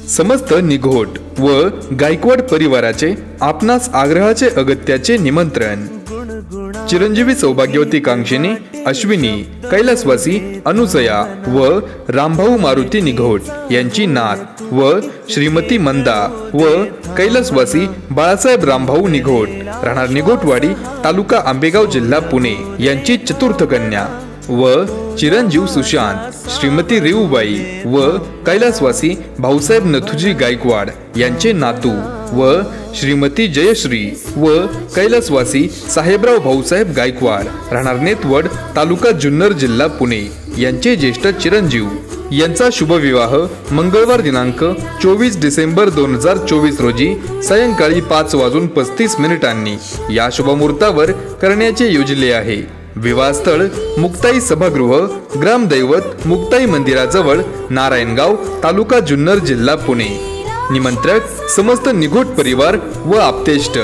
समस्त निघोट व गायकवाड परिवाराचे आपणास आग्रहाचे अगत्याचे निमंत्रण। चिरंजीवी सौभाग्यवती कांक्षिणी अश्विनी कैलासवासी अनुसया व रामभाऊ मारुती निघोट यांची नात व श्रीमती मंदा व कैलासवासी बाळासाहेब रामभाऊ निघोट राहणार निघोटवाडी तालुका आंबेगाव जिल्हा पुणे यांची चतुर्थ कन्या व चिरंजीव सुशांत श्रीमती रेऊबाई व कैलासवासी भाऊसाहेब नथुजी गायकवाड यांचे नातू व श्रीमती जयश्री व कैलासवासी साहेबराव भाऊसाहेब गायकवाड राहणार नेतवड तालुका जुन्नर जिल्हा पुणे यांचे ज्येष्ठ चिरंजीव यांचा शुभविवाह मंगळवार दिनांक 24 डिसेंबर 2024 रोजी सायंकाळी 5:35 या शुभमुहूर्तावर करण्याचे योजले आहे। विवाह स्थळ मुक्ताई सभागृह, ग्रामदैवत मुक्ताई मंदिराजवळ, नारायणगाव, तालुका जुन्नर जिल्हा पुणे। निमंत्रक समस्त निघोट परिवार व आप्तेष्ट।